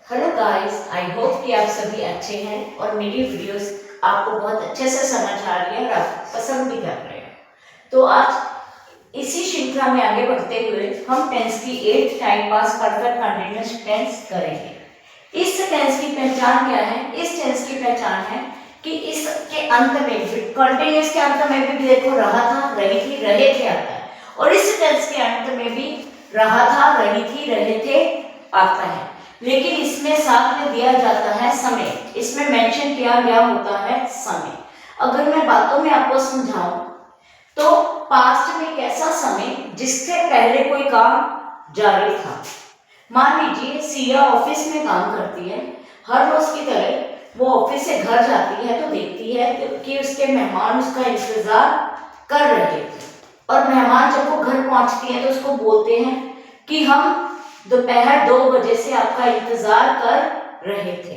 Hello guys, I hope कि आप सभी अच्छे हैं और मेरी वीडियोस आपको बहुत अच्छे से समझ आ रही है और आप पसंद भी कर रहे हैं। तो आज इसी श्रृंखला में आगे बढ़ते हुए हम टेंस की 8 time past perfect continuous tense करेंगे। इस टेंस की पहचान क्या है? इस टेंस की पहचान है कि इसके अंत में कंटिन्यूअस के अंत में भी देखो रहा था, रही थी, रहे थे आता है, और इस टेंस के अंत में भी रहा था, रही थी, रहे थे आता है। लेकिन इसमें साथ में दिया जाता है समय, इसमें मेंशन किया गया होता है समय। अगर मैं बातों में आपको समझाऊं तो पास्ट में कैसा समय जिससे पहले कोई काम जारी था। मान लीजिए सिया ऑफिस में काम करती है, हर रोज की तरह वो ऑफिस से घर जाती है तो देखती है कि उसके मेहमान उसका इंतजार कर रहे थे, और मेहमान जब वो घर पहुंचती है तो उसको बोलते हैं कि हम दोपहर 2 बजे से आपका इंतजार कर रहे थे।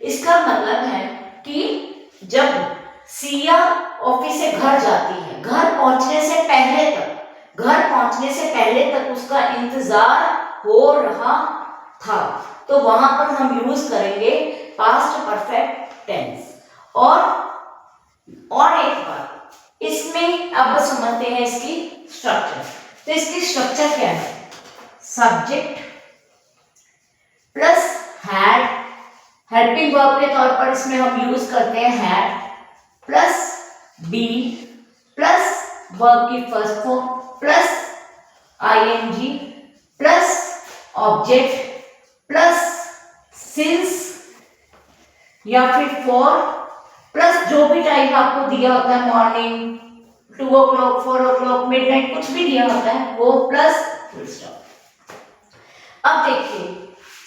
इसका मतलब है कि जब सिया ऑफिस से घर जाती है, घर पहुंचने से पहले तक उसका इंतजार हो रहा था, तो वहां पर हम यूज करेंगे पास्ट परफेक्ट टेंस। और एक बार इसमें अब समझते हैं इसकी स्ट्रक्चर। तो इसकी स्ट्रक्चर क्या है? Subject plus had, helping verb के तौर पर इसमें हम यूज करते हैं had, plus be, plus verb की first form, plus ING, plus object, plus since या फिर फॉर, प्लस जो भी टाइम आपको दिया होता है, मॉर्निंग, 2 o'clock, 4 o'clock, मिडनाइट, कुछ भी दिया होता है वो, प्लस फुल स्टॉप। अब देखिए,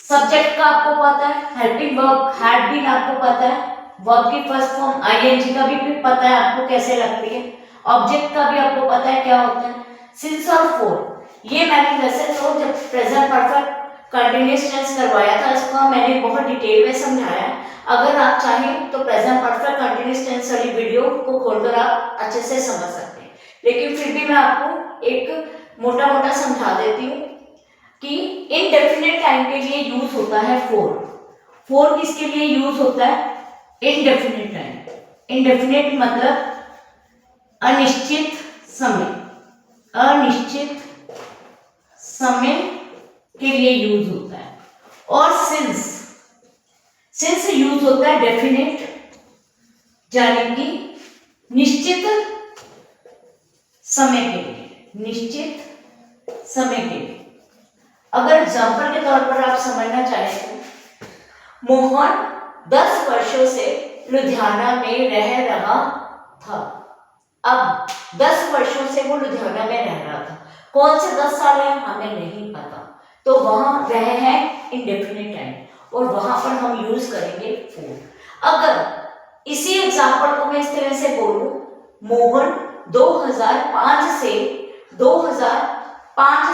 सब्जेक्ट का आपको पता है, हेल्पिंग वर्ब हैड बीन आपको पता है, वर्ब की फर्स्ट फॉर्म आईएनजी का भी पता है आपको कैसे लगती है, ऑब्जेक्ट का भी आपको पता है क्या होता है, सिंस और फॉर। ये मैंने वैसे तो जब प्रेजेंट परफेक्ट कंटिन्यूअस टेंस करवाया था इसको मैंने बहुत डिटेल में समझाया। अगर आप चाहें तो प्रेजेंट परफेक्ट कंटिन्यूअस टेंस वाली वीडियो को खोलकर आप अच्छे से समझ सकते हैं, लेकिन फिर भी मैं आपको एक मोटा मोटा समझा देती हूँ कि इनडेफिनेट टाइम के लिए यूज होता है फॉर। फॉर किसके लिए यूज होता है? Indefinite time. इनडेफिनेट मतलब अनिश्चित समय, अनिश्चित समय के लिए यूज होता है। और सिंस, सिंस यूज होता है डेफिनेट, यानी कि निश्चित समय के लिए, निश्चित समय के लिए। अगर एग्जाम्पल के तौर पर आप समझना चाहें तो मोहन 10 वर्षों से लुधियाना में रह रहा था। अब 10 वर्षों से वो लुधियाना में रह रहा था, कौन से 10 साल है हमें नहीं पता, तो वहां रहे हैं इंडेफिनिट टाइम, और वहां पर हम यूज करेंगे फॉर। अगर इसी एग्जाम्पल को मैं इस तरह से बोलूं, मोहन 2005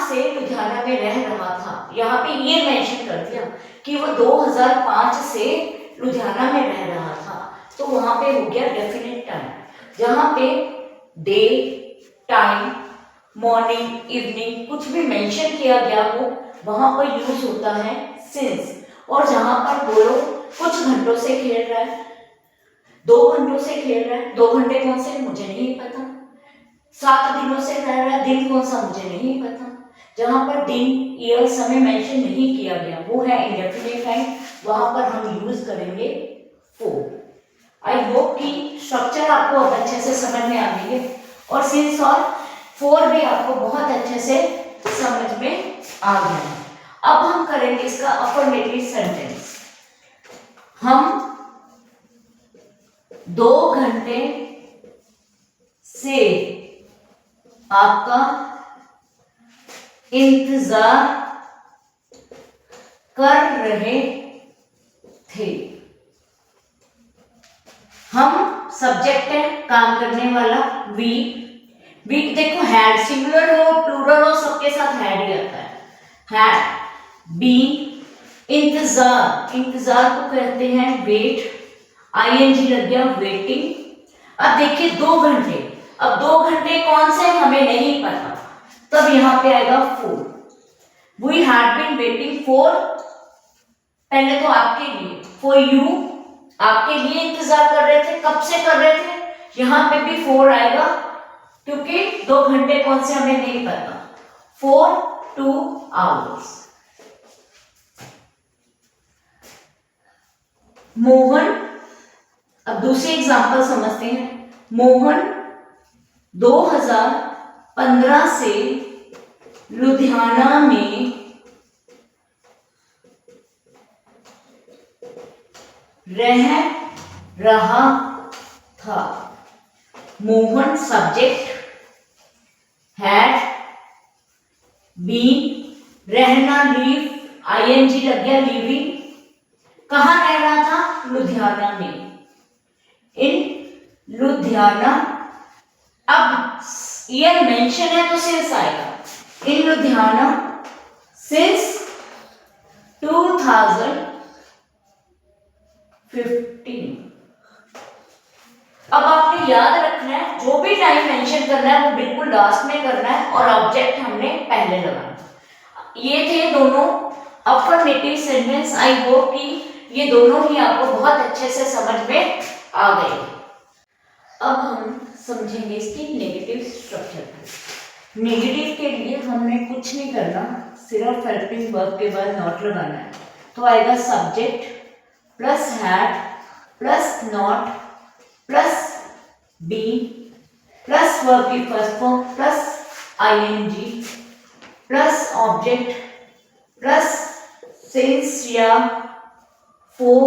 से लुधियाना में रह रहा था, यहाँ पे ये मेंशन कर दिया कि वो 2005 से लुधियाना में रह रहा था, तो वहां पे हो गया डेफिनेट टाइम। जहां पे डे, टाइम, मॉर्निंग, इवनिंग कुछ भी मेंशन किया गया हो वहां पर यूज होता है सिंस। और जहां पर बोलो कुछ घंटों से खेल रहा है, 2 घंटों से खेल रहा है, 2 घंटे कौन से मुझे नहीं पता, 7 दिनों से रह रहा है, दिन कौन सा मुझे नहीं पता। जहां पर दिन, ईयर, समय मेंशन नहीं किया गया वो है इंडेफिनिट टाइम, वहां पर हम यूज करेंगे फॉर। आई होप कि स्ट्रक्चर आपको अब अच्छे से समझ में आ गई है, और सिंस और फॉर भी आपको बहुत अच्छे से समझ में आ गया है। अब हम करेंगे इसका अफर्मेटिव सेंटेंस। हम 2 घंटे से आपका इंतजार कर रहे थे। हम सब्जेक्ट है, काम करने वाला, वी देखो हैड सिंगुलर हो प्लूरल हो सबके साथ हैड ही आता है, हैड। बी इंतजार, इंतजार को कहते हैं वेट, आईएनजी लग गया वेटिंग। अब देखिए 2 घंटे, अब 2 घंटे कौन से हमें नहीं पता, तब यहां पे आएगा for. We had been waiting for पहले तो आपके लिए, फॉर यू, आपके लिए इंतजार कर रहे थे। कब से कर रहे थे? यहां पे भी 4 आएगा क्योंकि 2 घंटे कौन से हमें नहीं पता। 4 2 आवर्स। मोहन, अब दूसरी एग्जांपल समझते हैं। मोहन 2015 से लुधियाना में रह रहा था। मोहन सब्जेक्ट, हैड बीन, रहना लीव, आईएनजी लग गया, लिविंग। कहाँ रह रहा था? लुधियाना में, इन लुधियाना। अब ईयर मेंशन है तो सिंस आएगा। इन लुधियाना सिंस 2015। अब आपने याद रखना है, जो भी टाइम मेंशन करना है वो बिल्कुल लास्ट में करना है और ऑब्जेक्ट हमने पहले लगाना। ये थे दोनों अफर्मेटिव सेंटेंस। आई होप कि ये दोनों ही आपको बहुत अच्छे से समझ में आ गए। अब हम समझेंगे इसकी नेगेटिव स्ट्रक्चर। नेगेटिव के लिए हमने कुछ नहीं करना, सिर्फ हेल्पिंग वर्ब के बाद नॉट लगाना है। तो आएगा subject plus had plus not plus be plus verb की first form plus ING plus object plus since या फॉर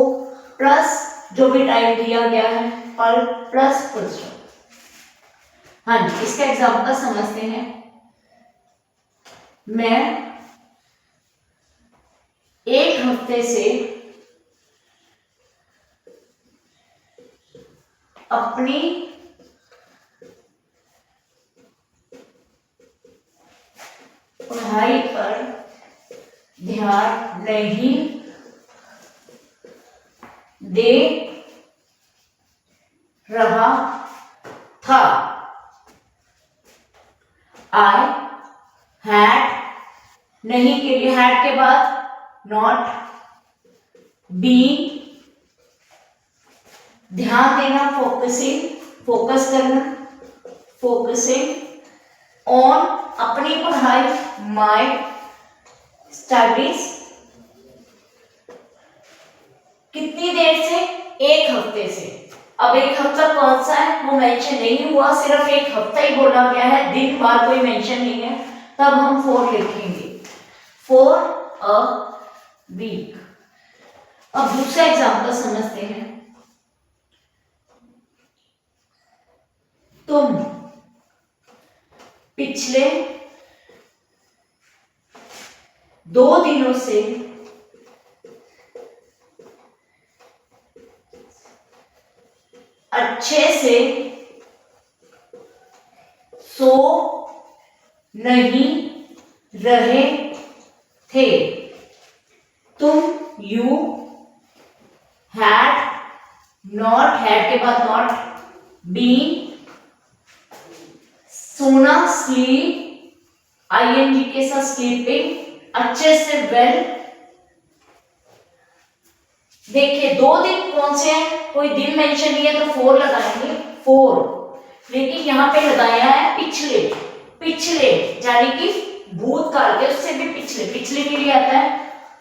प्लस जो भी टाइम दिया गया है पर प्लस फुल स्टॉप। हाँ जी, इसका एग्जांपल समझते हैं। मैं 1 हफ्ते से अपनी पढ़ाई पर ध्यान नहीं दे रहा था। आई हैड, नहीं के लिए हैड के बाद नॉट, बीन, ध्यान देना, फोकसिंग, फोकस करना, फोकसिंग ऑन, अपनी पढ़ाई, माय स्टडीज। कितनी देर से? 1 हफ्ते से। अब 1 हफ्ता कौन सा है वो मेंशन नहीं हुआ, सिर्फ 1 हफ्ता ही बोला गया है, दिन बार कोई मेंशन नहीं है। तब हम 4 लिखेंगे, फॉर अ वीक। अब दूसरा एग्जांपल समझते हैं। तुम पिछले 2 दिनों से अच्छे से सो नहीं रहे थे। तुम यू हैड नॉट, हैड के बाद नॉट, बीन, सोना स्लीप, आईएनजी के साथ स्लीपिंग, अच्छे से वेल। देखिए 2 दिन कौन से हैं, कोई दिन मेंशन नहीं है तो 4 लगाएंगे, 4। लेकिन यहां पे लगाया है पिछले, पिछले यानी कि भूतकाल के, उससे भी पिछले, पिछले के लिए आता है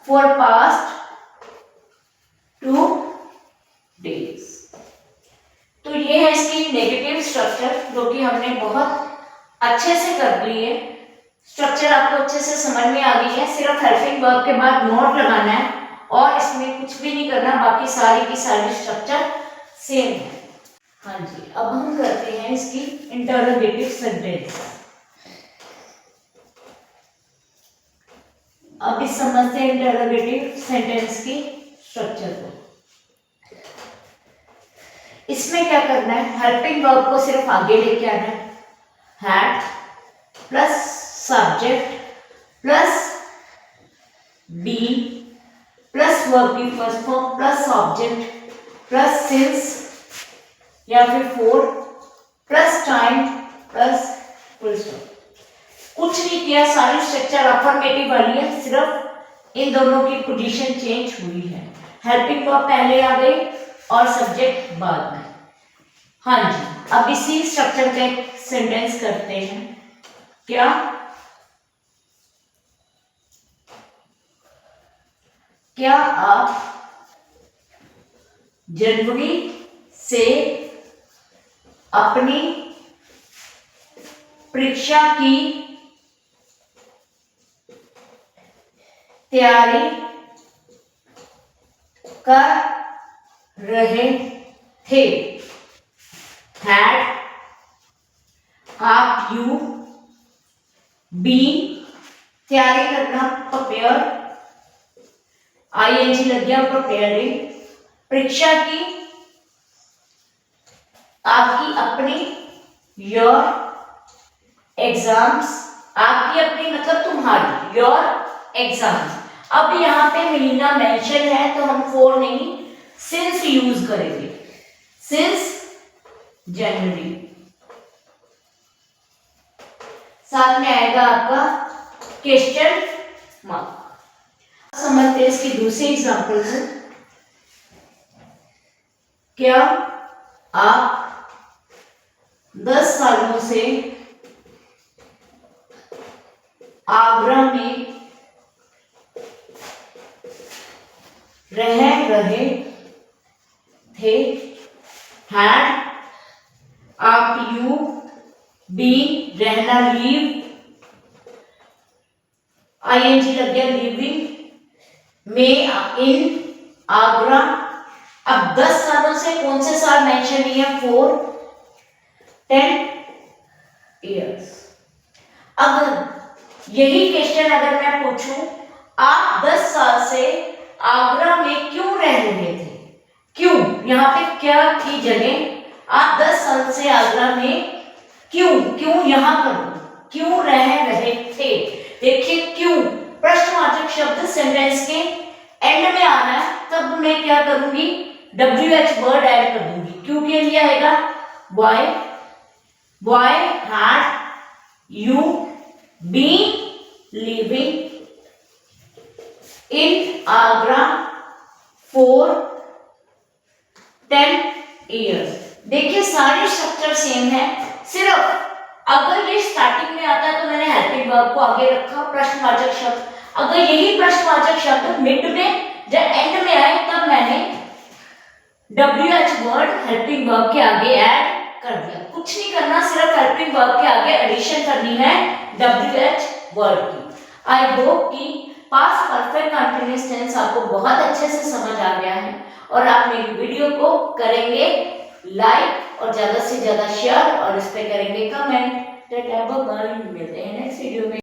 फॉर पास्ट 2 डेज। तो ये है इसकी नेगेटिव स्ट्रक्चर, जो कि हमने बहुत अच्छे से कर ली है। स्ट्रक्चर आपको अच्छे से समझ में आ गई है। सिर्फ हेल्पिंग वर्ब के बाद नॉट लगाना है और इसमें कुछ भी नहीं करना, बाकी सारी की सारी स्ट्रक्चर सेम है। हाँ जी, अब हम करते हैं इसकी इंटरोगेटिव सेंटेंस। अब इस समझते हैं इंटरोगेटिव सेंटेंस की स्ट्रक्चर को। इसमें क्या करना है, हेल्पिंग वर्ब को सिर्फ आगे लेके आना है। Had plus subject plus be plus verb की first form plus object plus since या फिर for plus time plus full stop. कुछ नहीं किया, सारी स्ट्रक्चर अफर्मेटिव वाली है, सिर्फ इन दोनों की पोजीशन चेंज हुई है। हेल्पिंग वर्ब पहले आ गई और सब्जेक्ट बाद में। हाँ जी, अब इसी स्ट्रक्चर का एक सेंटेंस करते हैं। क्या आप जनवरी से अपनी परीक्षा की तैयारी कर रहे थे? Had आप यू बी तैयारी करना प्रिपेयर, आईएनजी लग गया प्रिपेयरिंग, परीक्षा की आपकी अपनी, योर एग्जाम्स आपकी अपनी मतलब तुम्हारी, योर एग्जाम्स। अब यहाँ पे महीना मेंशन है तो हम फॉर नहीं सिंस यूज करेंगे, सिंस जनवरी। साथ में आएगा आपका क्वेश्चन मार्क। समझते हैं इसकी दूसरी एग्जांपल है। क्या आप 10 सालों से आगरा में रह रहे थे? हैड आप यू बी रहना लीव, आईएनजी लग गया लिविंग, में इन आगरा। अब 10 सालों से कौन से साल मेंशन नहीं है? 4 10 इयर्स। अब यही क्वेश्चन अगर मैं पूछूं आप 10 साल से आगरा में क्यों रह रहे थे? क्यों, यहाँ पे क्या की जगह आप 10 साल से आगरा में क्यों यहाँ पर क्यों रह रहे थे? देखिए क्यों प्रश्नवाचक शब्द सेंटेंस के एंड में आना है, तब मैं क्या करूंगी? WH वर्ड ऐड कर दूंगी। क्यों के लिए आएगा? why had you been living in Agra for 10 years? देखिए सारे स्ट्रक्चर सेम है, सिर्फ अगर ये स्टार्टिंग में आता है तो मैंने हेल्पिंग वर्ब को आगे रखा, प्रश्नवाचक शब्द। अगर यही प्रश्नवाचक शब्द मिड में या एंड में आए तब मैंने WH वर्ड हेल्पिंग वर्ब के आगे ऐड कर दिया। कुछ नहीं करना, सिर्फ हेल्पिंग वर्ब के आगे एडिशन करनी है WH वर्ड की। आई होप कि पास्ट परफेक्ट कंटीन्यूअस टेंस आपको बहुत अच्छे से समझ आ गया है और आप मेरी वीडियो को करेंगे लाइक और ज्यादा से ज्यादा शेयर और इस पे करेंगे कमेंट। मिलते हैं नेक्स्ट वीडियो में।